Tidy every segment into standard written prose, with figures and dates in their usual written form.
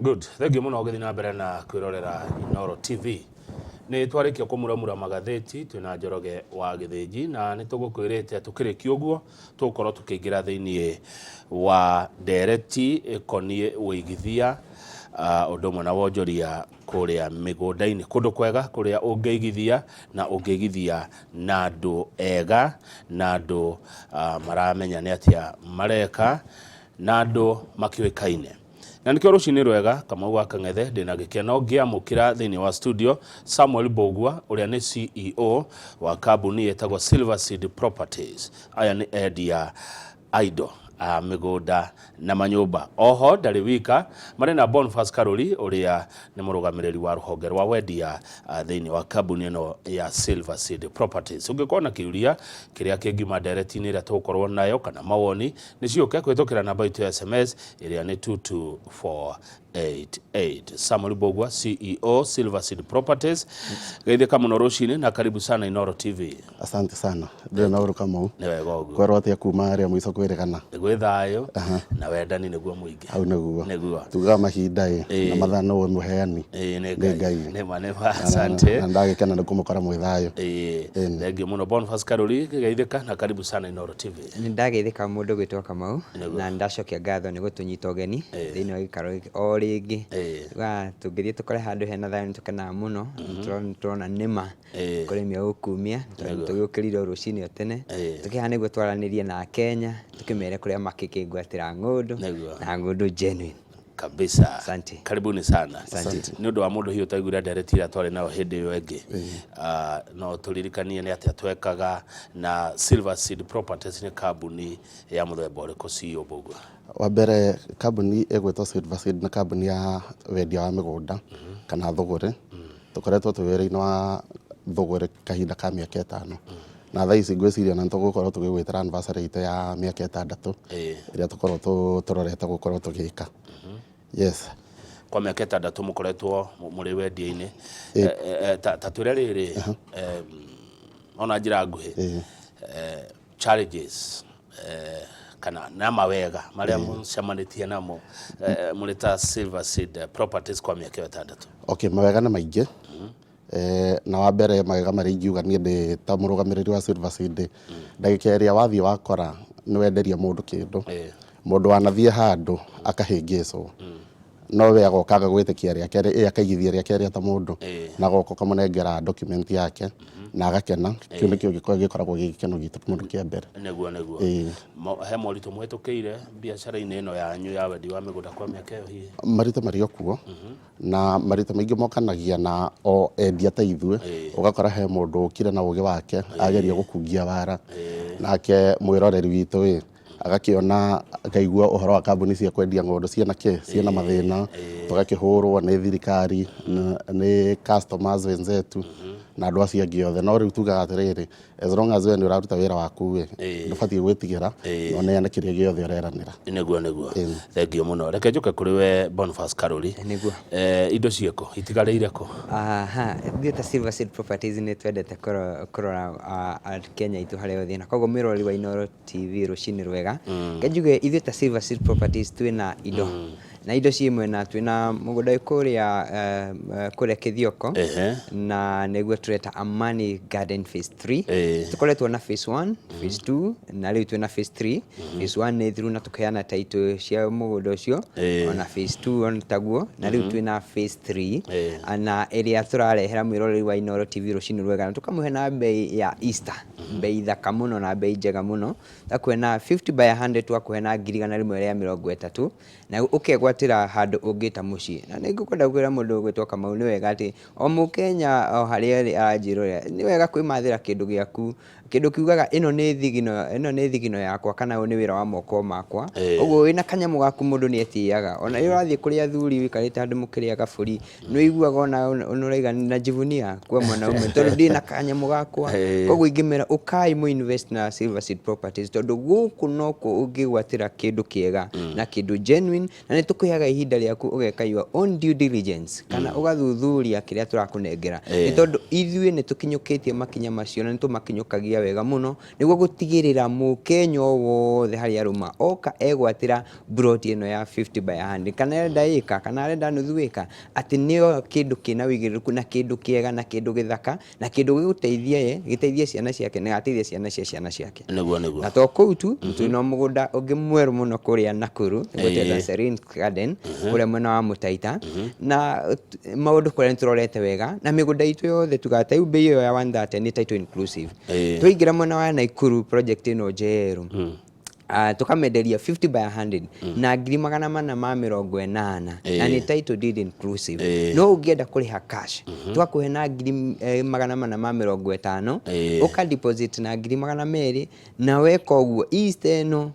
Good. Thank you muno githina mbere na kwirorera Inooro TV. Ni twarikia kumuramura magatheti twina Njoroge wa Githĩnji na ni tugukwirite tukirikia uguo tukorwo tukiingira thiini wa ndereti ikonie uigithia undu mwe na wonjoria kuria migunda-ini kundu kwega kuria ungeigithia na ungeigithia na andu ega na andu maramenya ni atia mareka na andu makiwikaine. Na nikio rucini rwega Kamau wa Kang'ethe ndina gikeno ngiamukira thiini wa studio Samuel Bogua uria ni CEO wa kambuni yetagwo Silverseed Properties. Aya ni endia Ido migunda na manyumba. Oho ndari wika mari na Boniface Karuri uria ni murugamiriri wa ruhonge rwa wendia thiini wa kambuni ino ya Silverseed Properties. Ungikona na kiuria kiria kingima direct-ini ira tukorwo nayo kana mawoni ni ciuke kwitukira namba itu ya SMS iria ni 22488. Samuel Bogua, CEO Silverseed Properties. Geithika muno rucini na karibu sana Inooro TV. Asante sana. Ndio na uruka Kamau. Ni wega uguo. Kwa rote kuma aria mwiso kwirikana. Gwi thayo na wendani niguo muingi. Au niguo. Tuga mahinda na mathano we muheani. Ni maneva asante. Na ndagikena ni kumukora mwi thayo. Thank you muno Boniface Karuri. Geithika na karibu sana Inooro TV. Ni ndageithika mundu gwitwa Kamau na ndacokia ngatho ni gutunyita ugeni thiini wa gikaro o ringi. Tungithie tukore handu hena thayo tukena muno turona nima kuremia ukumia tugukirira rucini otene tukihana niguo twaranirie na Kenya tukimere kuria makikingwatira ngundu na ngundu genuine kabisa. Asante. Karibuni sana. Asante. Ni undu wa mundu hiyo taiguria direct ira twari nayo hindi yo engi. No turirikanie ni atia twekaga na Silverseed Properties ni kambuni ya muthemba uriku CEO Bogua. Wa mbere kambuni egwetwo Silverseed na kambuni ya wendia wa migunda kana thogore. Tukoretwo twiri-ini wa thogore kahinda ka miaka 5. Na thaa ici ngwiciria na tugukorwo tugigwitira anniversary ite ya miaka 6 iria tukorwo turorete gukorwo tugika. Yes. Kwa miaka 6 mukoretwo muri wendia-ini ta twire riri ona njira nguhi challenges kana na mawega maria mucemanitie namo muri ta Silverseed Properties kwa miaka 6. Okay, mawega na maingi. Na wa mbere mawega mari ingiuga ni ndi ta murugamiriri wa Silverseed ndagika iria wathie wakora ni wenderia mundu kindu mundu wanathie handu akahingicwo no we agokaga gwitikia ria keri akaigithia ria keri ta mundu na goko kamunengera document yake na agakena kiu nikio gikoragwo gikeno gitu mundu kia mbere neguo he moritu mwetukiire biacara-ini ino yanyu ya wendi wa migunda kwa miaka iyo hihi marito mari okuo na marito maingi mokanagia na o endia ta ithue ugakora he mundu ukire na ugi wake ageria gukungia wara nake mwiroreri witu agakiona akaigua uhoro wa kambuni cia kwendia ngundu ciena mathina tugakihurwo ni thirikari ni customers wenzetu na andu acio angi othe no riu tugaga atiriri as long as we ni uraruta wira waku we ndubatie gwitigira no neana kiria giothe ureranira neguo thank you muno reke njuke kuri we Boniface Karuri niguo indo cieko itigarire ko ta Silverseed Properties ni twendete kurora Kenya itu haria othe na koguo mirori wa Inooro TV rucini rwega ngejuge ithuĩ ta Silverseed Properties twina indo na indo ciimwe na twina mugunda kuria kuria Kithioko na niguo tureta Amani Garden Phase 3 tukoretwo na Phase 1 Phase 2 na riu twina Phase 3 Phase 1 ni through na tukiana title cia mugunda ucio ona Phase 2 on taguo na riu twina Phase 3 na area turarehera mwiroreri wa Inooro TV rucini rwega na tukamuhe na bei ya Easter bei thaka muno na bei njega muno takwena 50 by 100 twakuhe na 130 na ukegwatira handu ungita mucii na ningukwenda kwira mundu gwitwa Kamau ni wega ati o mukenya o haria aranjirora ni wega kwimathira kindu giaku kindu kiugaga ino ni thigino yakwa kana ni wira wa moko makwa uguo wina kanyamu gaku mundu ni etiaga ona ira rathie kuri athuri wikarite handu mukiria gaburi ni iguaga ona unuraiga na jivunia kwa mwana ume tondu ndi na kanyamu gakwa uguo ingimera ukai mu invest na Silverseed Properties tondu guku noko ungigwatira kindu kiega na kindu genuine na nitukuheaga ihinda riaku ugeka your own due diligence kana ugathuthuria kiria turakunengera ni tondu ithuĩ nitukinyukitie makinya macio na nitumakinyukagia wega muno niguo gutigirira Mukenya wothe hari aruma oka egwatira plot ino ya 50 by 100 kana enda ika kana arenda nuthu ika ati nio kindu kina wigiriku na kindu kiega na kindu githaka na kindu giteithie ciana ciake na gateithie ciana cia ciana ciake niguo na to kuu tu twina mugunda ungi mweru muno kuria Nakuru gwetera Serene Garden kuria mwena wa Mutaita na maundu kuria turorete wega na migunda itu yothe tugataiu bei iyo ya 130 ni title inclusive tuingira mwena wa Naikuru project ino jeru tukamenderia 50 by 100 na 480 na ni title deed inclusive no ungienda kuriha cash twakuhe na 450 uka deposit na 200 na weka uguo East eno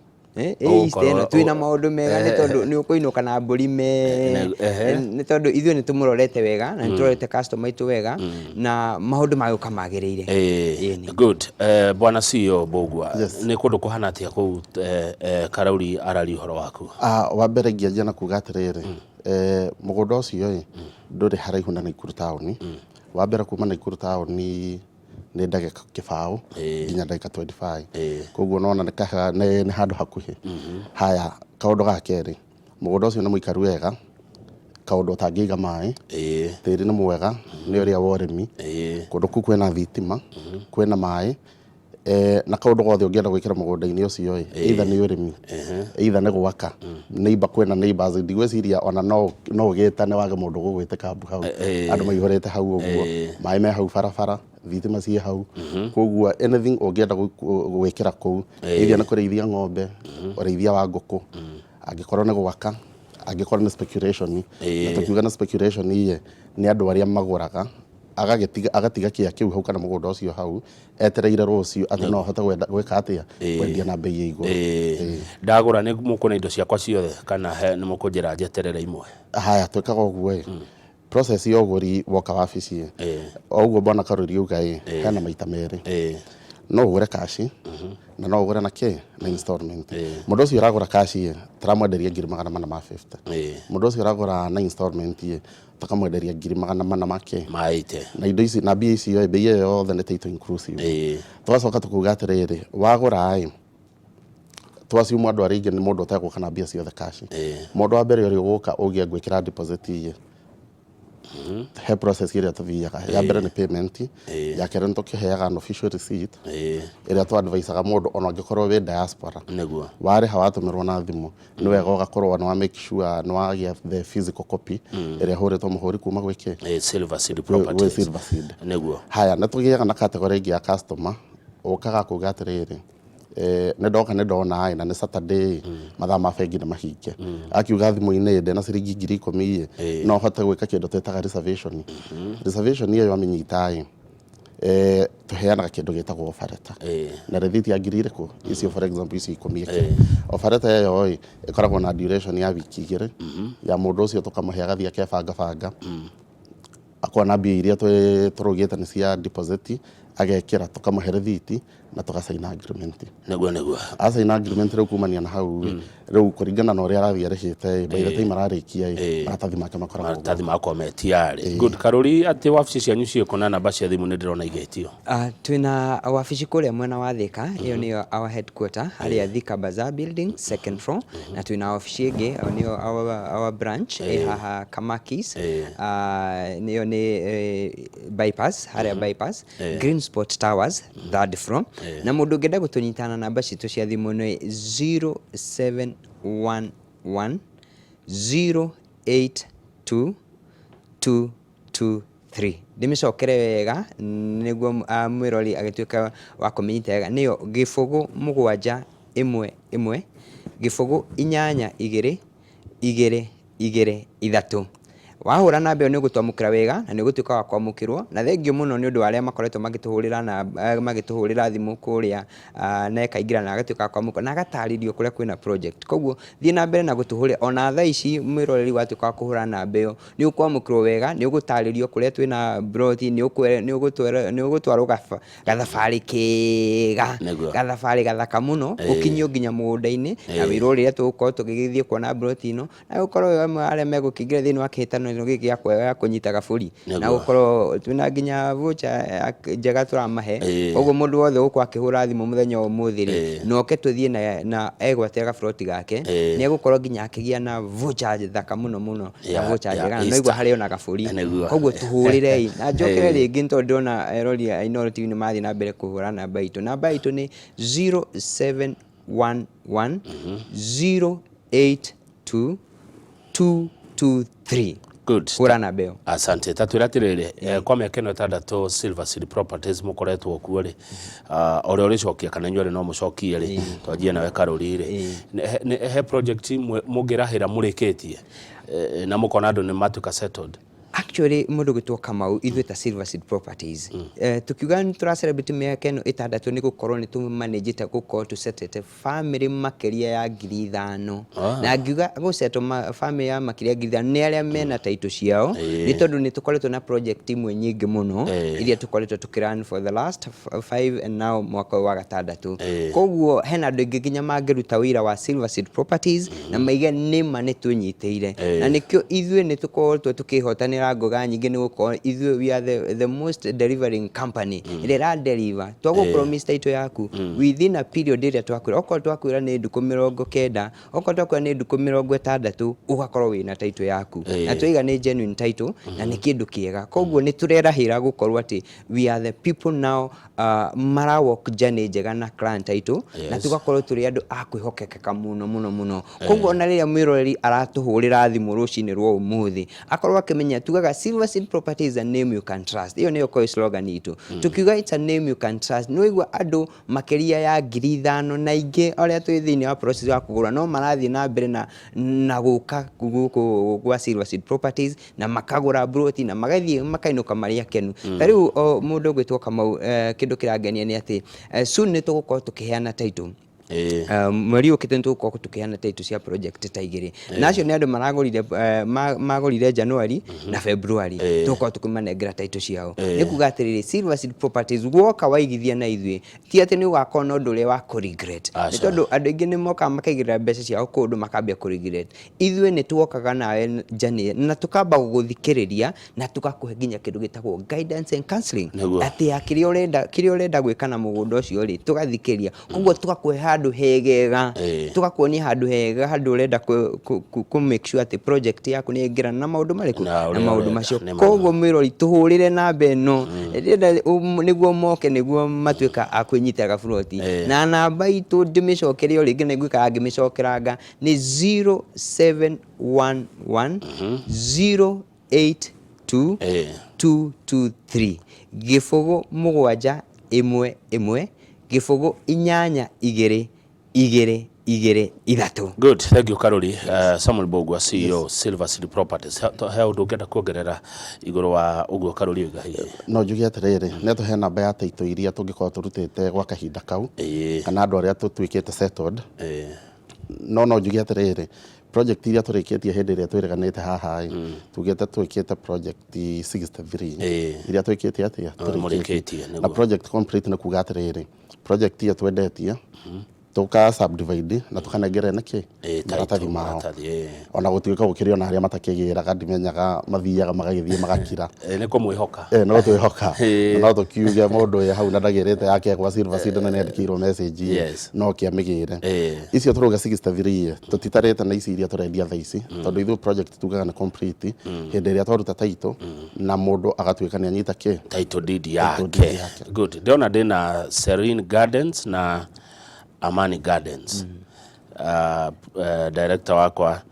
twina maundu mega ni tondu ni ukuinuka na mburi ni tondu ithuĩ ni tumurorete wega na ni turorete customer itu wega na maundu maguka magĩrĩire good bwana CEO Mbugua ni kundu kuhana atia kuu Karauri arari uhoro waku wa mbere ngianjia na kuga atiriri mugunda ucio nduri haraihu na Naikuru town wa mbere kuma Naikuru town ni ndagika kibao nginya ndagika 25 koguo nona ni handu hakuhi haya kaundu ga keri mugunda ucio ni muikaru wega kaundu tangiiga mai tiri ni mwega ni uria worimi kundu ku kwena thitima kwena mai na kaundu gothe ungienda gwikira mugunda-ini ucio either ni urimi either ni gwaka neighbor kwena neighbors ndigweciria ona no ugitane wage mundu gugwite kambu hau andu maihorete hau uguo mai me hau barabara thitima cie hau koguo anything ungienda gwikira kuu either na kurithia ng'ombe urithia wa nguku angikorwo ni gwaka angikorwo ni speculation na tukiuga na speculation ni andu aria maguraga agatiga kia kiu hau kana mugunda ucio hau etereire rucio ati no hota gwika atia kwendia na bei ya iguru ndagura ni mukuna indo ciakwa ciothe kana ni mukunjira njeterere imwe haya twikaga uguo process ya uguri woka wabici oguo bwana Karuri uga kana maita meri no ugure cash na no ugure na ke na installment mundu ucio uragura cash turamwenderia 450 mundu ucio uragura na installment tukamwenderia 400 make maite na indo ici na bei ici bei yothe ni title inclusive twacoka tukuga atiriri wagura twasi mundu aringi ni mundu utegwo kana bia ciothe cash mundu wa mbere uri uguka ugia gwikira deposit he process iria tuthiaga ya mbere ni payment ya kere ntukiheaga an official receipt iria tu advisaga mundu ona ngikorwo we diaspora niguo wari hawatumirwo na thimu ni wega ugakorwo na make sure no wagia the physical copy iria huritwo muhuri kuma gwiki Silverseed Properties niguo haya na tugiaga na category ya customer ukaga kuga atiriri nä ndona na nä Saturday mathaa ma bengi nä mahinge akiuga thimå-inä ndä na ciringi 10,000 no hote gwä ka kä ndå twetaga reservation ĩyo wamĩnyita tũheanaga kĩndũ gĩtagwo ofereta na rethiti ya ngiri irĩkũ icio for example icio 10 ofereta ĩyo ĩkoragwo na duration ya wiki 2 ya mũndũ ũcio tũkamũhe agathiĩ akebanga akona mbia iria tũrũgĩte nĩ cia deposit agekĩra tũkamũhe rethiti na tugasaina agreement niguo asaina agreement rĩu kumania na hau rĩu kũringana na ũrĩa arathiĩ arĩhĩte by the time ararĩkia maratathi make makoragwo maratathi makwa metiarĩ good Karuri ati wabici cianyu ciĩkũ na namba cia thimũ nĩ ndĩrona igĩtio twina wabici kũrĩa mwena wa Thika ĩyo nĩyo our headquarter harĩa Thika Bazaar building second floor na twina wabici ĩngĩ nĩyo our branch haha Kamakis nĩyo nĩ bypass harĩa bypass Green Spot Towers third floor na mundu ngenda gutunyitana namba citu cia thimu ni 0711 082223 ndimicokere wega niguo mwirori agituika wa kumenyita wega niyo gifugu 711 gifugu 82223 wahũra na mbeo nĩ ũgũtwamũkĩra wega na nĩ ũgũtuĩka wa kwamũkĩrwo, na thengio mũno nĩ ũndũ wa arĩa makoretwo magĩtũhũrĩra thimũ kũrĩa na ĩkaingĩra na agatuĩka kwamũkĩrwo na agatarĩrio kũrĩa kwĩna project. Koguo thiĩ na mbere na gũtũhũrĩra ona thaa ici mwĩroreri watuĩka wa kũhũra na mbeo nĩ ũkwamũkĩrwo wega, nĩ ũgũtarĩrio kũrĩa twĩna broti, nĩ ũgũtwarwo gathabarĩ kega, gathabarĩ gathaka mũno ũkinyio nginya mũgũnda-inĩ na wĩrwo rĩrĩa tũgũkorwo tũgĩgĩthiĩ kuona broti ĩno, na gũkorwo arĩa megũkĩingĩra thĩinĩ wa kĩhĩtano gĩkĩ gĩa kũnyita gabũri, na gũkorwo twĩna nginya voucher njega tũramahe. Ũguo mũndũ wothe gũkũ akĩhũra thimũ mũthenya ũmũthĩ rĩ, na oke tũthiĩ na egwatĩra gaburoti gake, nĩ egũkorwo nginya akĩgĩa na voucher thaka mũno na voucher njega, na no igua harĩ ona gabũri. Koguo tũhũrĩrei, na njokere rĩngĩ nĩ tondũ ndĩrona erori a Inooro TV nĩ mathiĩ na mbere kũhũra namba itũ. Namba itũ nĩ 0711 082 223. Good. Hũra namba ĩyo. Asante. Tatwĩra atĩrĩrĩ, kwa mĩaka ĩno ĩtandatũ Silver Seed Properties mũkoretwo kuo rĩ, ũrĩa ũrĩcokia kana inyuĩ no mũcokie rĩ, twanjie nawe Karũri rĩ, he project mũngĩrahĩra mũrĩkĩtie na mũkona andũ nĩ matuĩka settled? Actually mũndũ gwĩtwo Kamau ithuĩ ta Silver Seed Properties tukiuga nĩ tũra celebrate mĩaka ĩno ĩtandatũ nĩ gũkorwo nĩ tũmanĩnjĩte gũkorwo tũsetete family makĩria ya 5,000 na ngiuga gũsetwo family ya makĩria ya 5,000 nĩ arĩa mena taitũ ciao, nĩ tondũ nĩ tũkoretwo na project imwe nyingĩ mũno iria tũkoretwo tũkĩrun for the last 5 and now mwaka wa gatandatũ. Koguo hena andũ aingĩ nginya mangĩruta wĩra wa Silver Seed Properties na maiga nĩma nĩ twĩnyitĩire, na nĩkĩo ithuĩ nĩ tũkoretwo tũkĩhotanĩra ngoga nyingĩ nĩ gũkorwo ithuĩ we are the most delivering company ĩrĩa ĩra deliver. Twagũ promise taitũ yaku within a period ĩrĩa twakwĩra, okorwo twakwĩra nĩ ndukũ 90, okorwo twakwĩra nĩ ndukũ 60 ũgakorwo wĩna taitũ yaku, na twaiga nĩ genuine taitũ na nĩ kĩndũ kĩega. Koguo nĩ tũrerahĩra gũkorwo atĩ we are the people now mara walk journey njega na client taitũ, na tugakorwo tũrĩ andũ a kwĩhokekeka mũno. Koguo ona rĩrĩa mwĩroreri aratũhũrĩra thimũ rũcinĩ rwa ũmũthĩ akorwo akĩmenya tugaga Silver Seed Properties is a name you can trust. Iyo nĩyo kwa slogan itũ. Tukiuga it's a name you can trust, no igua andũ makĩria ya 5,000 na ingĩ arĩa twĩ thĩinĩ wa process wa kũgũra no marathiĩ na mbere na gũka gwa Silver Seed Properties na makagũra broti na magathiĩ makainũka marĩ akenu. Tarĩu mũndũ gwĩtwo Kamau, kĩndũ kĩrangenia nĩ atĩ soon nĩ tũgũkorwo tũkĩheana taitũ. Mweri ũkĩte nĩtũgũkorwo tũkĩheana taitũ cia project ta igĩrĩ, nacio nĩ andũ magũrire January na February, tũgũkorwo tũkĩmanengera taitũ ciao. Nĩ kuga atĩrĩrĩ, Silver Seed Properties woka waigithia na ithuĩ ti atĩ nĩ ũgakorwo na ũndũ ũrĩa wa kũ-regret, nĩ tondũ andũ aingĩ nĩ mokaga makaigĩrĩra mbeca ciao kũndũ makambia kũ-regret. Ithuĩ nĩ tuokaga nawe journey na tukamba gũgũthikĩrĩria na tũgakũhe nginya kĩndũ gĩtagwo guidance and counseling, atĩ ya kĩrĩa ũrenda gwĩka na mũgũnda ũcio rĩ tũgathikĩria. Koguo tũgakũhe handũ hegega, tugakuonia handũ hega, handũ urenda ku make sure ati project yaku nĩ ĩngĩrana na maũndũ marĩkũ na maũndũ macio. Koguo mwĩrori tũhũrĩre namba ĩno nĩguo moke nĩguo matuĩka a kwĩnyitĩra gaburoti, na namba itũ ndĩmĩcokere o rĩngĩ na iguĩkaga ngĩmĩcokeranga nĩ 0711 082 223 gĩbũgũ 711 gĩbũgũ 82223. Good, thank you Karũri. Samuel Mbũgua, CEO Silver Seed Properties. He ũndũ ũngĩenda kuongerera igũrũ wa ũguo Karũri Gahiĩ? No njuge atĩrĩrĩ, nĩ tũhe namba ya taitũ iria tũngĩkorwo tũrutĩte gwa kahinda kau kana andũ arĩa tũtuĩkĩte settled. No njuge atĩrĩrĩ, project iria tũrĩkĩtie hĩndĩ ĩrĩa twĩrĩganĩte haha tugĩte twĩkĩte project 63 iria twĩkĩte atĩa tũrĩkĩtie, na project complete nĩ kuga atĩrĩrĩ, project iria twendetie tuka subdivide na tukanengera nĩkĩ maratathi mao, ona gũtuĩka gũkĩrĩ ona arĩa matakĩgĩraga ndimenyaga mathiaga magagĩthiĩ magakira nĩ kũmwĩhoka no twĩhoka no tũkiuge mũndũ ũyũ hau na ndagĩrĩte yake gwa Silver Seed na nĩandĩkĩirwo message no kĩamĩgĩre icio tũrauga 63 tũtitarĩte na ici iria tũrendia thaa ici, tondũ ithuĩ project tugaga nĩ complete hĩndĩ ĩrĩa twaruta taitũ na mũndũ agatuĩka nĩ anyita kĩ taitũ deed yake. Good, ndĩrona ndĩna Serene Gardens na Amani Gardens. Director wakwa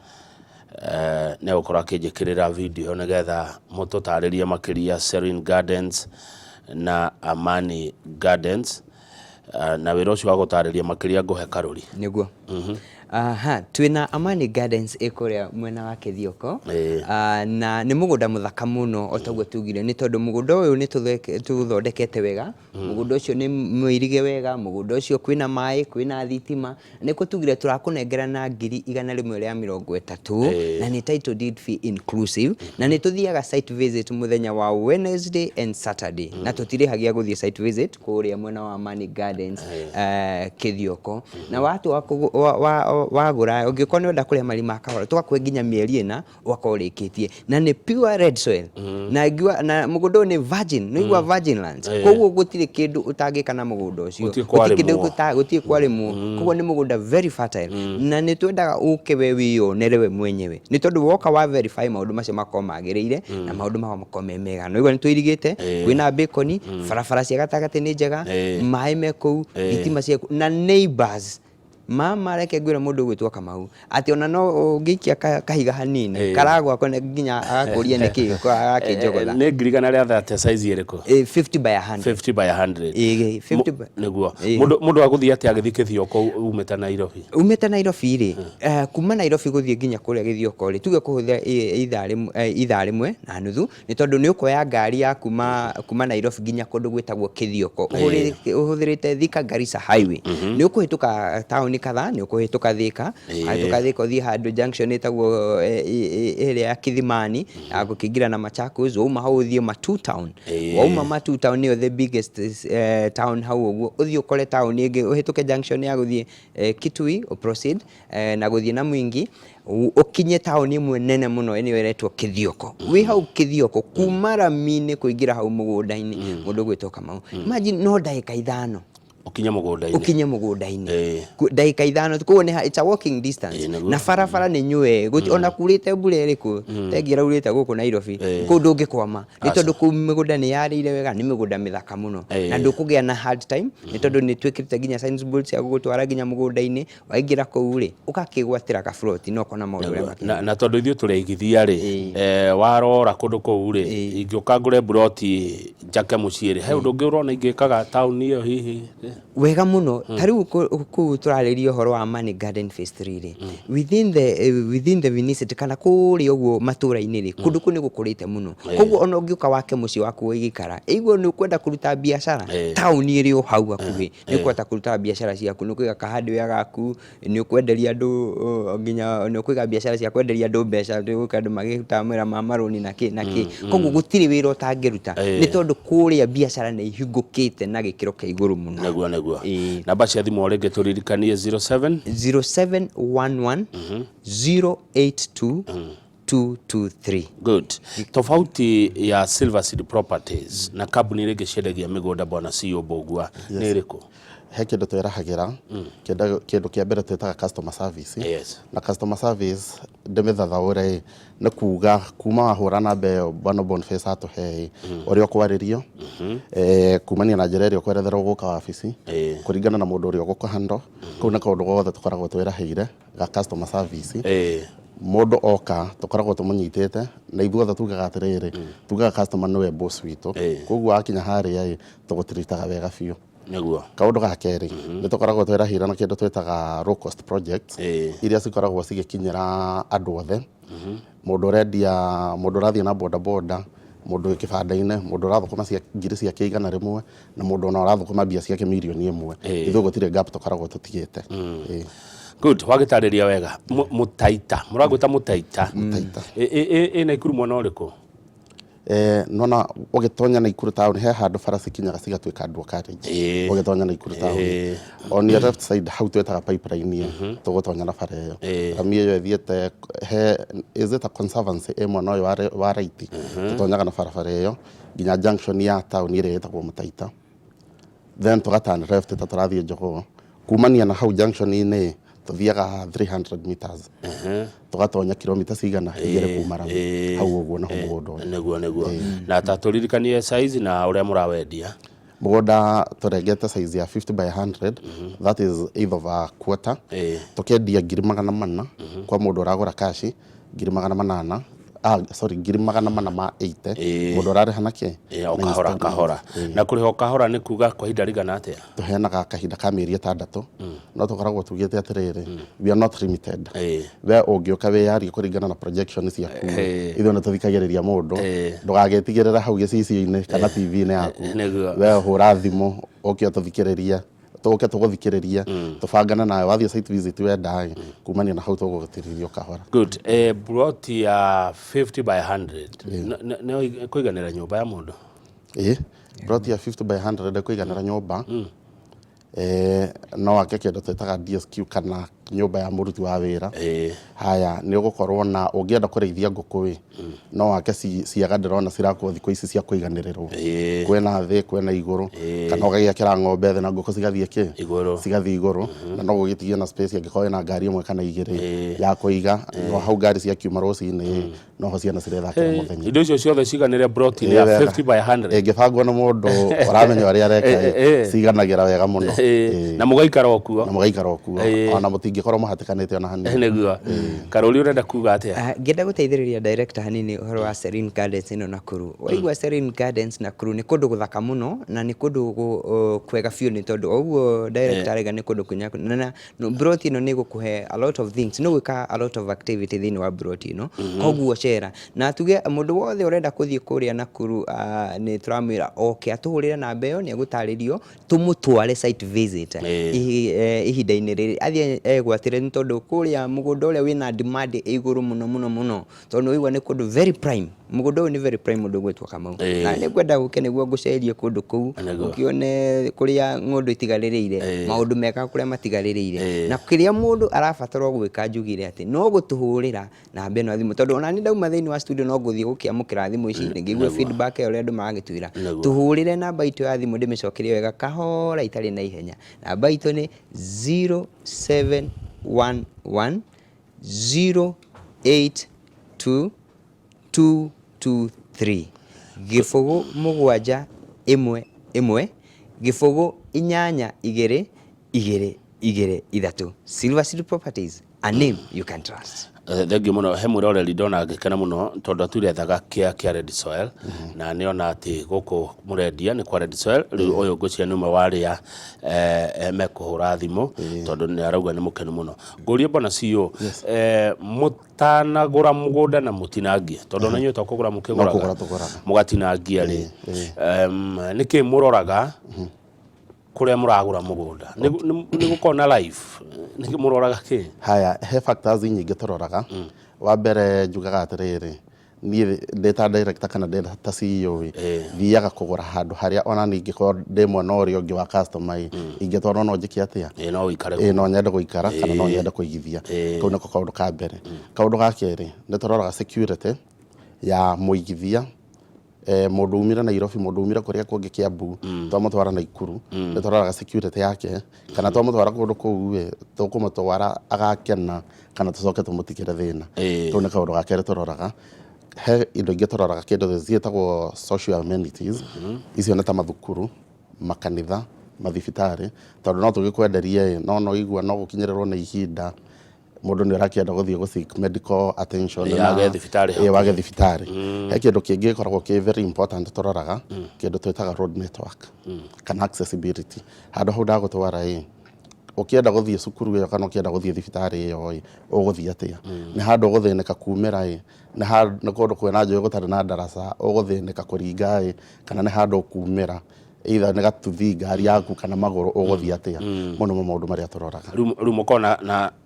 nĩ gũkorwo akĩnjĩkĩrĩra video nĩgetha mũtũtarĩrie makĩria Serene Gardens na Amani Gardens, na wĩra ũcio wa gũtarĩria makĩria ngũhe Karũri nĩguo. twina Amani Gardens ikuria mwena wa Kithioko na ni mugunda muthaka muno otaguo tugire ni tondu mugunda uyu ni tuthondekete wega mugunda ucio ni mwirige wega mugunda ucio kwina mai kwina thitima niko tugire turakunengera na 130 na ni title deed fee inclusive na ni tuthiaga site visit muthenya wa Wednesday and Saturday na tutirihagia guthie site visit kuria mwena wa Amani Gardens Kithioko na watu wagura ungĩkorwo nĩ wenda kũrĩa marima kahora tũgakũhe nginya mĩeri ĩna ũgakorĩkĩtie na nĩ pure red soil na mũgũnda ũyũ nĩ virgin nĩ igua virgin lands koguo gũtirĩ kĩndũ ũtangĩka na mũgũnda ũcio gũtirĩ kwarĩmwo koguo nĩ mũgũnda very fertile na nĩ twendaga ũke we wĩyonere we mwenyewe nĩ tondũ woka wa verify maũndũ macio makorwo magĩrĩire na maũndũ makorwo makorwo me mega no igua nĩ twĩrigĩte kwĩna bacon barabara cia gatagatĩ nĩ njega maĩ me kũu thitima cia na neighbors mama reke ngwira mundu gwitwa Kamau ati ona no ngikia kahiga hanini karagwa kone nginya akuria niki akijogotha ne ngirigana ria that size iriko 50 by 100 50 by 100 50 by niguo mundu aguthia ati agithii Kithioko umeta Nairobi ri kuma Nairobi guthie nginya kuria Kithioko ri tuge kuhuthia ithaa rimwe na nuthu ni tondu ni ukoya ngari ya kuma Nairobi nginya kundu gwitagwo Kithioko uhuthirite Thika Garissa highway ni ukuhituka town kadhaa ni ukuhituka Thika tukathika uthie handu junction etagwo area ya Kithimani agukingira na Machakos uma hau uthie Matu town uma Matu town ni the biggest town hau uguo uthie ukore town ingi uhituke junction ya guthie Kitui proceed na guthie na Mwingi ukinye town imwe nene muno ene yeretwo Kithioko wi hau Kithioko kuma Ramini kuingira hau mugunda-ini mundu gwitwo Kamau imagine no ndagika 5 ukinye mugunda-ini ndagika 5 kuone it's a walking distance na barabara ni nyue ona kurite mbura iriku tengira urite guku Nairobi kundu ngikwama ni tondu ku migunda ni yarire wega ni migunda mithaka muno na ndukugia na hard time ni tondu ni twikirite ginya signs boards ya gugutwara ginya mugunda-ini waingira kuu ri ukakigwatira ka float no kona maundu uria na tondu ithu tureigithia ri warora kundu kuu ri ingiuka ngure broti njake muciiri he undu ungi urona ingikaga town iyo hihi wega muno tariu ku turaririo horo wa Amani Garden Phase 3 ri within the vicinity kana kuri uguo matura-ini ri kundu ku ni gukurite muno koguo ona ungiuka wake muci waku wigikara iguo ni ukwenda kuruta biashara town iri o hau akuhi ni ukwenda kuruta biashara ciaku ni kuiga kahandi ya gaku ni ukwenderia andu nginya ni kuiga biashara cia kwenderia andu mbeca ni kandu magitamira mamaroni na ki koguo gutiri wira utangiruta ni tondu kuria biashara ni ihingukite na gikiro kia iguru muno namba cia thimu orenge turirikanie 0711 082 223 good tofauti ya Silver Seed Properties na kambuni rege ciendagia migunda bwana CEO Bogua ni iriku he kindu twirahagira kindu kia mbere twitaga customer service na customer service ndimithathaure ni kuga kuma wahura namba iyo bwana Boniface atuhe uria kwaririo kumania na njira iria kwerethera guka wabici kuringana na mundu uria gukuhando kau na kaundu gothe tukoragwo twiraheire ga customer service mundu oka tukoragwo tumunyitite na ithuothe tugaga atiriri tugaga customer niwe boss witu koguo akinya haria tugutiritaga wega biu niguo kaundu ga keri ni tukoragwo twirahira na kindu twitaga low cost projects iria cikoragwo cigikinyira andu othe mundu rathie na boda mundu kibanda-ini mundu rathukuma cia ngiri cia kigana rimwe na mundu ona rathukuma bia ciake milioni imwe ithuĩ gũtirĩ gap tukoragwo tutigite good wagitariria wega mutaita muragwita mutaita ina ikuru mwana uriku nona ugitonya na Ikuru town he handu farasi kinyaga cigatwika andu carriage ugitonya na Ikuru town on your left side how twetaga pipeline tugutonya na bara iyo rami iyo ethiete he is it a conservancy mwana uyu wa right tutonyaga na bara iyo ginya junction ya town ire etagwo Mutaita then tugatana left turathie Njogogo kumania na hau junction ine tuthiaga 300 meters tugatonya kilomita cigana igere kumara hau uguo na mugunda neguo na taturirikanie size na uria murawendia mugunda turengete size ya 50 by 100 that is either of a quarter tukendia 400,000 kwa mundu uragura cash 800,000 sorry 480 mundu ararĩha nake o kahora kahora na kũrĩha kahora nĩ kuga kwa ihinda rĩigana atĩa tuheanaga kahinda ka mĩeri 6 no tũkoragwo tugĩte atĩrĩrĩ we are not limited we ũngĩũka wĩyarie kũringana na projection ciaku ithuĩ nĩ tũthikagĩrĩria mũndũ ndũgagetigĩrĩra hau gĩcicio-inĩ kana TV-inĩ yaku we hũra thimũ ũke ũtũthikĩrĩria tũke tũgũthikĩrĩria tũbangana nawe wathiĩ site visit wenda kumania na hau tũgũgũtirithio kahora good plot ya 50 by 100 nĩ kũiganĩra nyũmba ya mũndũ plot ya 50 by 100 kũiganĩra nyũmba no wake kĩndũ twĩtaga DSQ kana nyũmba ya mũruti wa wĩra haya nĩ ũgũkorwo na ũngĩenda kũrĩithia ngũkũ no wake ciaga ndĩrona cirakwo thikũ ici cia kũiganĩrĩrwo kwĩna thĩ kwĩna igũrũ kana ũgagĩakĩra ng'ombe thĩ na ngũkũ cigathiĩ cigathiĩ igũrũ na no gũgĩtigie na space angĩkorwo na ngari ĩmwe kana igĩrĩ ya kũiga no hau ngari ciakiuma rũcinĩ no ho ciana cirethakĩra mũthenya indo icio ciothe ciganĩre plot-inĩ ya 50 by 100 ĩngĩbangwo nĩ mũndũ ũramenya ũrĩa areka ciganagĩra wega mũno na mũgaikara okuo ona mũtingĩkorwo mũhatĩkanĩte ona hanini nĩguo Karoli ũrenda kuga atĩa ngenda gũteithĩrĩria director hanini ũhoro wa Serene Gardens ĩno Nakuru waigua Serene Gardens Nakuru nĩ kũndũ gũthaka mũno na nĩ kũndũ kwega biũ nĩ tondũ ũguo director arega nĩ kũndũ kũnyaku na plot ĩno nĩ gũkũhe a lot of things no gwĩka a lot of activity thĩinĩ wa plot ĩno koguo cera na tuge mũndũ wothe ũrenda kũthiĩ kũrĩa Nakuru nĩ tũramwĩra oke atũhũrĩre namba ĩyo nĩ egũtarĩrio tũmũtware site visit ihinda-inĩ rĩrĩ athiĩ egwatĩre nĩ tondũ kũrĩa mũgũnda ũrĩa wĩna demand igũrũ mũno tondũ ũigua nĩ kũndũ very prime mũgũnda ũyũ nĩ very prime mũndũ gwĩtwo Kamau na nĩ ngwenda gũke nĩguo ngũcerie kũndũ kũu ũkĩone kũrĩa ng'ũndũ itigarĩrĩire maũndũ mega kũrĩa matigarĩrĩire na kĩrĩa mũndũ arabatara gwĩka njugire atĩ no gũtũhũrĩra namba ĩno thimũ tondũ ona nĩ ndauma thĩinĩ wa studio no ngũthiĩ gũkĩamũkĩra thimũ ici ngĩigue feedback ya ũrĩa andũ maragĩtwĩra tũhũrĩre namba itũ ya thimũ ndĩmĩcokerie wega kahora itarĩ na ihenya namba itũ nĩ 0711 082 gĩbũgũ 711 gĩbũgũ 822 Silver City Properties, a name you can trust. Thengiũ mũno he mwĩroreri ndona ngĩkena mũno tondũ aturethaga kĩa Red Soil na nĩona atĩ gũkũ mũrendia nĩ kwa Red Soil rĩu ũyũ ngũcia nĩ ũmwe warĩa mekũhũra thimũ tondũ nĩ arauga nĩ mũkenu mũno ngũrie bwana CEO mũtanagũra mũgũnda na mũtinangie tondũ na inyuĩ tokũgũra mũkĩgũraga mũgatinangia rĩ nĩkĩ mũroraga kũrĩa mũragũra mũgũnda nĩ gũkorwo na live nĩkĩ mũroraga kĩ haya he factors nyingĩ tũroraga wa mbere njugaga atĩrĩrĩ niĩ ndĩ ta director kana ndĩ ta CEO thiaga kũgũra handũ harĩa ona ningĩkorwo ndĩ mwena ũrĩa ũngĩ wa customer ingĩtwarwo no njĩke atĩa no ũikare no nyende gũikara kana no nyende kũigithia kau nĩko kaũndũ ka mbere kaũndũ ga kerĩ nĩ tũroraga security ya mũigithia mũndũ umire Nairobi mũndũ umire kũrĩa kũngĩ Kiambu twamũtwara Naikuru nĩ tũroraga security yake kana twamũtwara kũndũ kũu tũkũmũtwara agakena kana tũcoke tũmũtigĩre thĩna kau nĩ kaũndũ ga kerĩ tũroraga he indo ingĩ tũroraga kĩndũ ciĩtagwo social amenities icio nĩ ta mathukuru makanitha mathibitarĩ tondũ no tũgĩkwenderie no igua no gũkinyĩrĩrwo nĩ ihinda mũndũ nĩ arakĩenda gũthiĩ gũseek medical attention wage thibitarĩ he kĩndũ kĩngĩ gĩkoragwo kĩ very important tũroraga kĩndũ twĩtaga road network kana accessibility handũ hau ndagũtwara ũkĩenda gũthiĩ cukuru ĩyo kana ũkĩenda gũthiĩ thibitarĩ ĩyo ũgũthiĩ atĩa nĩ handũ ũgũthĩnĩka kumĩra nĩ kũndũ kwĩna njũĩ gũtarĩ na ndaraca ũgũthĩnĩka kũringa kana nĩ handũ ũkumĩra either nĩ gatuthi ngari yaku kana magũrũ ũgũthiĩ atĩa mũno maũndũ marĩa tũroraga rĩu mũkorwo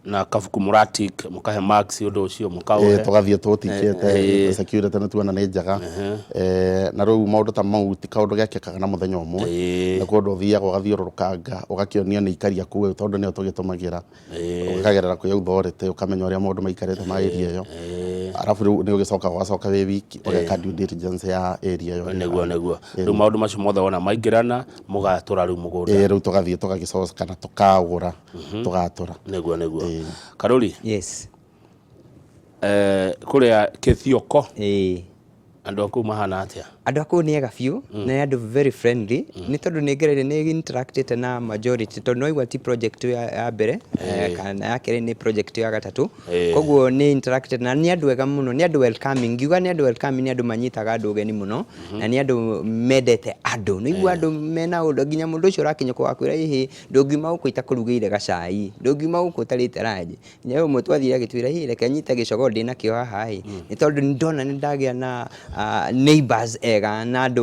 na kabuku mũratik mũkahe max ũndũ ũcio mũkaũhe tũgathiĩ tũtikĩte security nĩ tuona nĩ njega na rĩu maũndũ ta mau ti kaũndũ gekĩkaga na mũthenya ũmwe nĩ kũndũ ũthiaga ũgathiũrũrũkanga ũgakĩonio nĩ ikaria kũu tondũ nĩyo tũgĩtũmagĩra ũkagerera kwĩ authority ũkamenya ũrĩa maũndũ maikarĩte ma area ĩyo arabu rĩu nĩ ũgĩcoka wĩ wiki ũgeka due diligence ya area ĩyo nĩguo rĩu maũndũ macio mothe wona maingĩrana mũgatũra rĩu mũgũnda rĩu tũgathiĩ tũgagĩcoka kana tũkagũra tũgatũra nĩguo Karoli yes kũrĩa Kĩthioko andũ akũ mahana atĩa andå akå nä ega biå na andå very friendly nä tondå nä ngereire nä interactete na majority tondå noigua ti project ya mbere kana ya kerä nä project ya gatatå koguo nä interacted na nä andå ega må no nä andå welcoming ngiuga nä andå welcoming nä andå manyitaga andå ũgeni må no na nä andå mendete andå nä igua andå mena å ndå nginya må ndå å cio å rakinya kå gakwä ra ihä ndå ngiuma gå kå itakå rugä ire gacai ndå ngiuma gå kå ũtarä te ranji nä å mwe twathire agä twä ra hä reke nyite gä cogo ndä nakä o haha nä tondå nä ndona nä ndagä a na neighbors ega na andå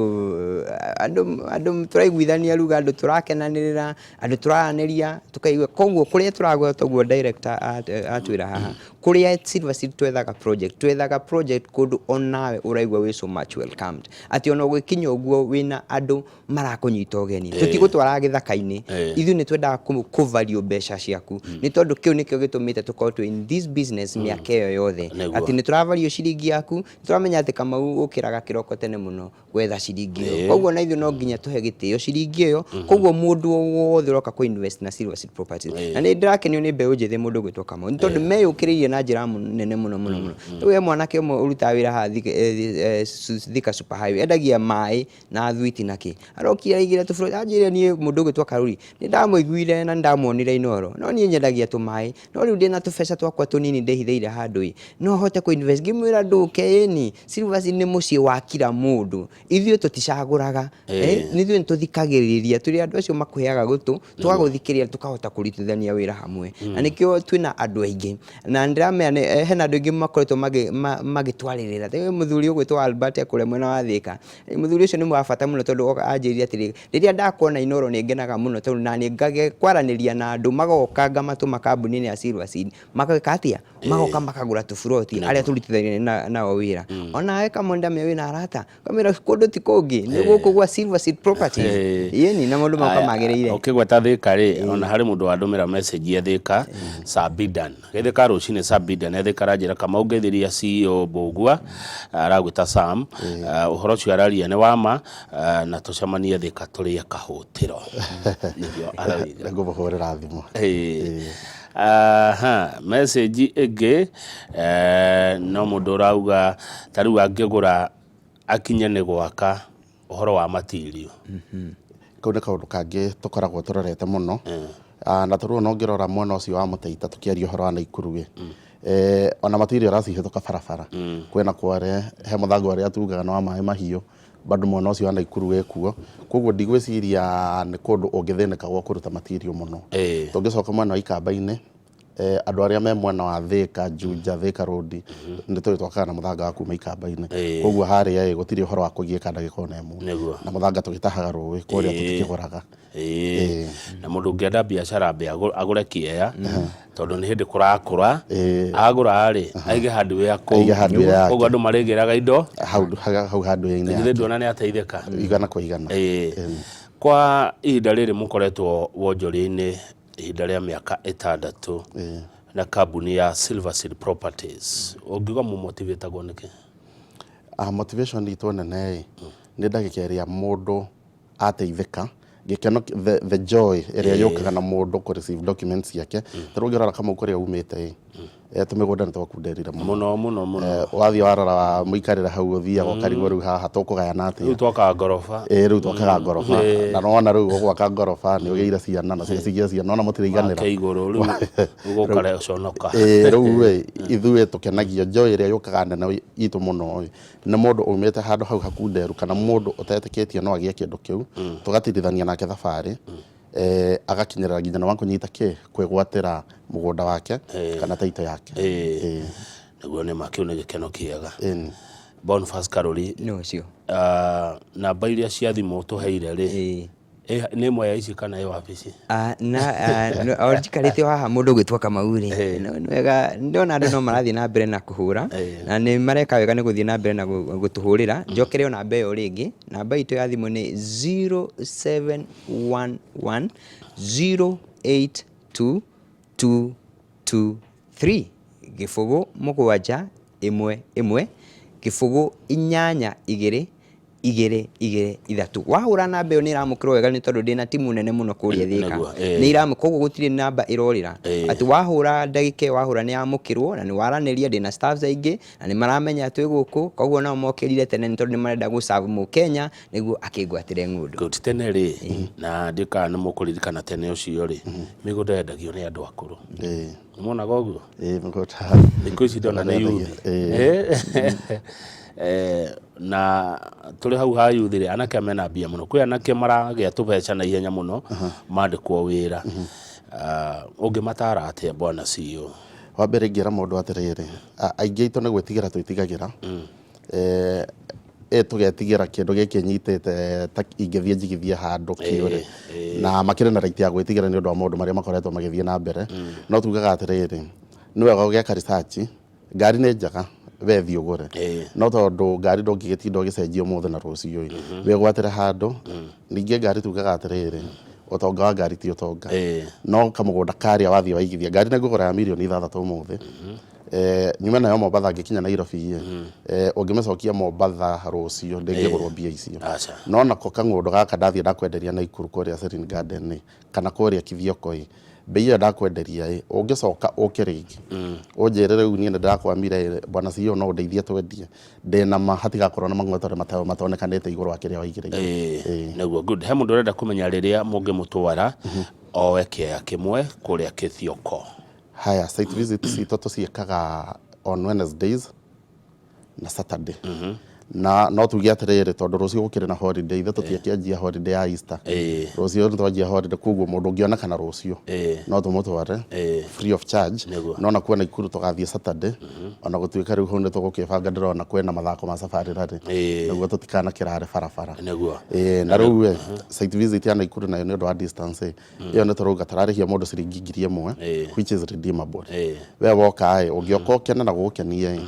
tå raiguithania ruga andå tå rakenanä rä ra andå tå raranä tåkaigua koguo kå rä a tå ragweta guo director atwä ra haha kå rä a Silver Seed twethaga project kå ndå onawe å raigua wä so much welcomed atä ona gwä kinya å guo wä na andå marakå nyita å geni tå tigå twara gä thaka-inä ithuä nä twendaga kå value mbeca ciaku nä tondå kä u nä kä o gä tå mä te tå korwo twä in this business mä aka ä yo yothe atä nä tå ravalue ciringi yaku nä tå ramenya atä Kamau å kä raga kä roko tene må no gwetha ciringi ä yo koguo na ithuä no nginya tå he gä tä o ciringi ä yo koguo må ndå wothe å roka kå invest na Silver Seed Properties na nä ndä rakenio nä mbeå njä thä må ndå å gwä two Kamau nä tondå meyå kä rä irie na njä ra nene må no må no rä u we mwanake å mwe å rutaga wä ra haha Thika Super Highway endagia maä na thwiti na kä arokire aigä re tå bå anjä re niä må ndå å gwä two Karuri nä ndamå iguire na nä ndamuonire Inoro no niä nyendagia tå maä no rä u ndä na tå beca twakwa tå nini ndä hithe ire handå no hote kå invest ngä mwä ra ndå ke ĩni Silver Seed nä må ciĩ wa kira må ndå ithuä tå ticagå raga nä ithuä nä tå thikagä rä ria tå rä andå acio makå heaga gå tå twagå thikä rä ria tå kahota kå ritithania wä ra hamwe na nä kä o twä na andå aingä na ndä ramenya hena andå aingä makoretwo magä twarä rä ra må thuri å gwä two Albert akå rä mwena wa Thika må thuri å cio nä mwa bata må no tondå anjä rire atä rä rä rä a ndakuona Inoro nä ngenaga må no tondå naniä ngage kwaranä ria na andå magoka ngamatå makambuni-inä ya Silver Seed magagä atä a magoka makagå ra tå buroti arä a tå rutithanie nao wä ra onawe kamwendamia wä na arata kamä ra kå ndå ti kå ngä nä gå kå gwa Silver Seed Properties yeni na maå ndå maoka magä rä ire å kä gweta Thika rä ona harä må ndå wa ndå mä ra message Thika Sabidan gä thä ka rå cinä Sabidan ethä ka ranjä ra Kamau ngä thä ria CEO Mbågua aragwä ta Sam å horo å cio araria nä wama na tå cemanie Thika tå rä e kahå tä ro ngå hå rä ra thimå message ĩngĩ no må ndå å rauga ta rä u angä gå ra akinye nä gwaka å horo wa material kau nä kaå ndå kangä tå koragwo tå rorete må no na tå rå no ngä rora mwena å cio wa må teita tå kä aria å horo wa Naikuru ona material aracihä tå ka barabara kwena kware he må thangå arä a tugaga na wa maä mahiå bado mwena å cio wa Naikuru wä kuo koguo ndigwä ciria nä kå ndå å ngä thä nä ka gwa kå ruta material må no tå ngä coka mwena wa ikamba-inä andå arä a me mwena wa Thika Juja Thika Road nä tå twakaga na må thanga wa kuma ikamba-inä koguo harä a gå tirä å horo wa kå giä ka ndagä na ĩmwe na må thanga tå gä tahaga rå ä kå rä a tå tikä goraga na må ndå å ngä enda biacara mbe agå re kĩea tondå nä hä ndä kå rakå ra agå ra rä aige handå ya koguo andå marä gä raga indo hau handå ya-inä githä nduona nä ateithä ka igana kwa igana kwa ihinda rä rä må koretwo wonjoria-inä ihinda rĩa mĩaka 6 na kambuni ya Silver Seed Properties ũngiuga mũ motivatagwo nĩkĩ motivation itũ nene nĩ ndagĩka ĩrĩa mũndũ ateithĩka gĩkeno the joy ĩrĩa yũkaga na mũndũ kũ receive documents ciake tarĩu ũngĩrora Kamau kũrĩa umĩte tũmĩgũnda nĩ twakunderire mũno wathiĩ warora mũikarĩre hau ũthiaga ũkarigwo rĩu haha tũkũgayana atĩa rĩu twakaga ngoroba rĩu twakaga ngoroba na nona rĩu ũgwaka ngoroba nĩ ũgĩire ciana na cigĩe ciana ona mũtirĩiganĩra igũrũ rĩu ũgũkare conoka rĩu ithuĩ tũkenagio joy ĩrĩa yũkaga nene itũ mũno nĩ mũndũ umĩte handũ hau hakunderu kana mũndũ ũtetĩkĩtie no agĩe kĩndũ kĩu tũgatindithania nake thabarĩ agakinyĩrĩra nginya na wakũnyita kwĩgwatĩra mũgũnda wake kana taito yake nĩguo nĩ makĩu nĩ gĩkeno kĩega Boniface Karuri no cio namba iria cia thimũ tũheire rĩ nĩ ĩmwe ya ici kana ĩ wabici na njikarĩte haha mũndũ ũgwĩtwo Kamau rĩ wega ndona andũ no marathiĩ na mbere na kũhũra na nĩ mareka wega nĩ gũthiĩ na mbere na gũtũhũrĩra njokere o namba ĩyo rĩngĩ namba itũ ya thimũ nĩ 0711 082223 gĩbũgũ 7 1 1 gĩbũgũ 8 2 2-2-3 wahura namba ĩyo nĩ ĩramũkĩrwo wega nĩ tondũ ndĩna timu nene mũno kũrĩa Thika nĩ iramũkĩrwo koguo gũtirĩ namba ĩrorĩra atĩ wahura ndagĩka wahura nĩ yamũkĩrwo na nĩ waranĩria ndĩna staffs aingĩ na nĩ maramenya twĩ gũkũ koguo nao mokĩrire tene nĩ tondũ nĩ marenda gũ-serve Mũkenya nĩguo akĩngwatĩre ng'ũndũ tene rĩ na ndĩka nĩ mũkũririkana tene ũcio rĩ mĩgũnda yendagio nĩ andũ akũrũ nĩmonaga ũguo thikũ ici ndona nĩ youth na tũrĩ hau ha youth rĩ anake mena mbia mũno kwĩ anake maragĩa tũbeca na ihenya mũno mandĩkwo wĩra ũngĩmatara atĩa bwana CEO? Wa mbere ingĩra mũndũ atĩrĩrĩ aingĩ aitũ nĩ gwĩtigĩra twĩtigagĩra tũgetigĩra kĩndũ gĩkĩ nyitĩte ingĩthiĩ njigithie handũ kĩũrĩ na makĩrĩ na right ya gwĩtigĩra nĩ ũndũ wa maũndũ marĩa makoretwo magĩthiĩ na mbere no tugaga atĩrĩrĩ nĩ wega ũgeka research ngari nĩ njega we thiĩ ũgũre no tondũ ngari ndũngĩgĩtinda ũgĩcenjia ũmũthĩ na rũciũ wĩgwatĩre handũ ningĩ ngari tugaga atĩrĩrĩ ũtonga wa ngari ti ũtonga no kamũgũnda karĩa wathiĩ waigithia ngari nĩ ngũgũra ya mirioni 6 ũmũthĩ nyuma nayo Mombatha ngĩkinya Nairobi ũngĩmĩcokia Mombatha rũciũ ndĩngĩgũrwo mbia icio no nako kang'ũndũ gaka ndathiĩ ndakwenderia Naikuru kũrĩa Serene Garden kana kũrĩa Kithioko bei ĩyo ndakwenderia ũngĩcoka ũke rĩngĩ ũnjĩre rĩu niĩ nĩ ndĩrakwamire bwana CEO no ũndeithie twendie ndĩna hatigakorwo na mang'otore matonekanĩte igũrũ wa kĩrĩa waigĩrĩire naguo good he mũndũ ũrenda kũmenya rĩrĩa mũngĩmũtwara oe kĩaya kĩmwe kũrĩa Kithioko. Haya, site visits citũ tũciĩkaga on Wednesdays na Saturday. Na no tuge atĩrĩrĩ tondũ rũciũ gũkĩrĩ na holiday ithe tũtiakĩanjia holiday ya Easter rũciũ nĩ twanjia holiday koguo mũndũ ũngĩonekana rũciũ no tũmũtware free of charge no na kuona Naikuru tũgathiĩ Saturday ona gũtuĩka rĩu hau nĩ tũgũkĩbanga ndĩrona kwĩna mathako ma safari rally nĩguo tũtikana kĩrare barabara na rĩu site visit ya Naikuru nayo nĩ ũndũ wa distance ĩyo nĩ tũrauga tũrarĩhia mũndũ ciringi 1,000 which is redeemable we woka ũngĩoka ũkene na gũgũkenia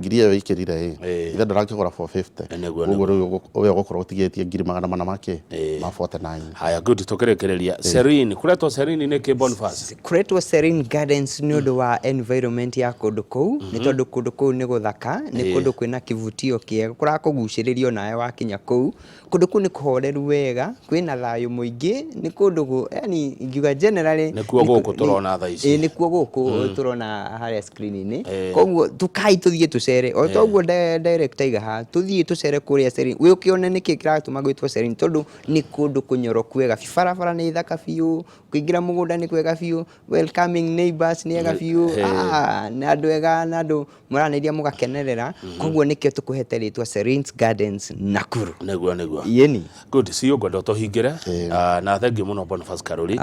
ngiri ĩyo ĩkĩrire ithe ndũrakĩgũra 450 ũguo rĩu we ũgũkorwo ũtigĩtie 400 make ma 49. Haya good tũkĩrĩkĩrĩria Serene kũretwo Serene nĩ kĩ Boniface? Kũretwo Serene Gardens nĩ ũndũ wa environment ya kũndũ kũu nĩ tondũ kũndũ kũu nĩ gũthaka nĩ kũndũ kwĩna kĩvutio kĩega kũrakũgucĩrĩrio nawe wakinya kũu kũndũ kũu nĩ kũhoreru wega kwĩna thayũ mũingĩ nĩ kũndũ yani ingiuga generally nĩkuo gũkũ tũrona thaa ici nĩkuo gũkũ tũrona harĩa screen-inĩ koguo tukai tũthiĩ tũcere o toguo director igaha tũthiĩ tũcere kũrĩa Serene we ũkĩone nĩkĩ kĩratũma gwĩtwo Serene tondũ nĩ kũndũ kũnyoroku wega barabara nĩ thaka biũ kũingĩra mũgũnda nĩ kwega biũ welcoming neighbors nĩ ega biũ na andũ ega na andũ mũranĩria mũgakenerera koguo nĩkĩo tũkũhete rĩtwa Serene Gardens Nakuru nĩguo yeni good CEO ngwenda tũhingĩre na thengiũ mũno Boniface Karuri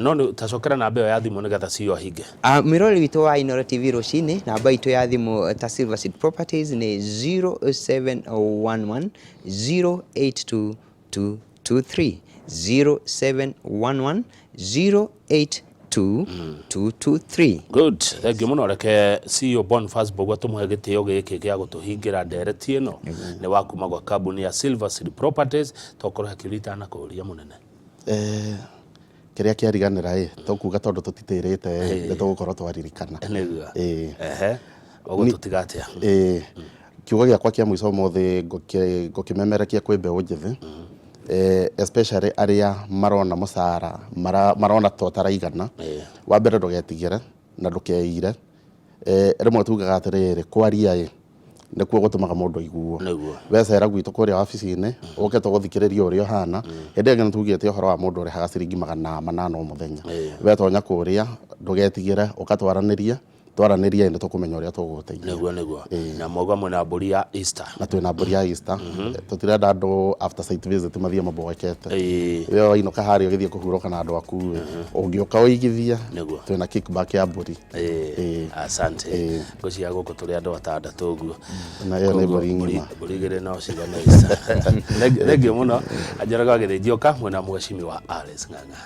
no tacokera namba ĩyo ya thimũ nĩgetha CEO ahinge mĩrori witũ wa Inooro TV rũcinĩ namba itũ ya thimũ ta Silverseed Properties nĩ 0711 082223 0711 082223. Good thengiũ mũno reke CEO Boniface Mbũgua tũmũhe gĩtĩo gĩkĩ gĩa gũtũhingĩra ndereti ĩno nĩ wa kuma gwa kambuni ya Silverseed Properties tokorwo hakĩrita na kũria mũnene kĩrĩa kĩariganĩra tũkuga tondũ tũtitĩrĩte nĩ tũgũkorwo twaririkana ũguo tũtigatĩa kiugo gĩakwa kĩa mũico mũthĩ ngũkĩmemerekia kwĩ mbeũ njĩthĩ especially arĩa marona mũcara marona totaraigana wa mbere ndũgetigĩre na ndũkeire rĩmwe tugaga atĩrĩrĩ kwaria nĩkuo gũtũmaga mũndũ aiguo wecera gwitũ kũrĩa wabici-inĩ ũke tũgũthikĩrĩria ũrĩa ũhana hĩndĩ ĩngĩ nĩtugĩte ũhoro wa mũndũ ũrĩhaga ciringi 800 o mũthenya wetonya kũrĩa ndũgetigĩre ũkatwaranĩria twaranĩria nĩ tũkũmenya ũrĩa tũgũgũteithia nĩguo na mauga mwĩna mbũri ya Easter na twĩna mbũri ya Easter tũtirenda andũ after site visit mathiĩ maboekete we wainũka harĩa ũgĩthiĩ kũhurũka na andũ aku ũngĩũka ũigithia twĩna kickback ya mbũri asante ngũcia gũkũ tũrĩ andũ atandatũ ũguo na ĩyo nĩ mbũri ng'ima mbũri igĩrĩ no cigana Easter thengiũ mũno Njoroge wa Gĩthĩnji oka mwĩna mheshimiwa Alice Ng'ang'a.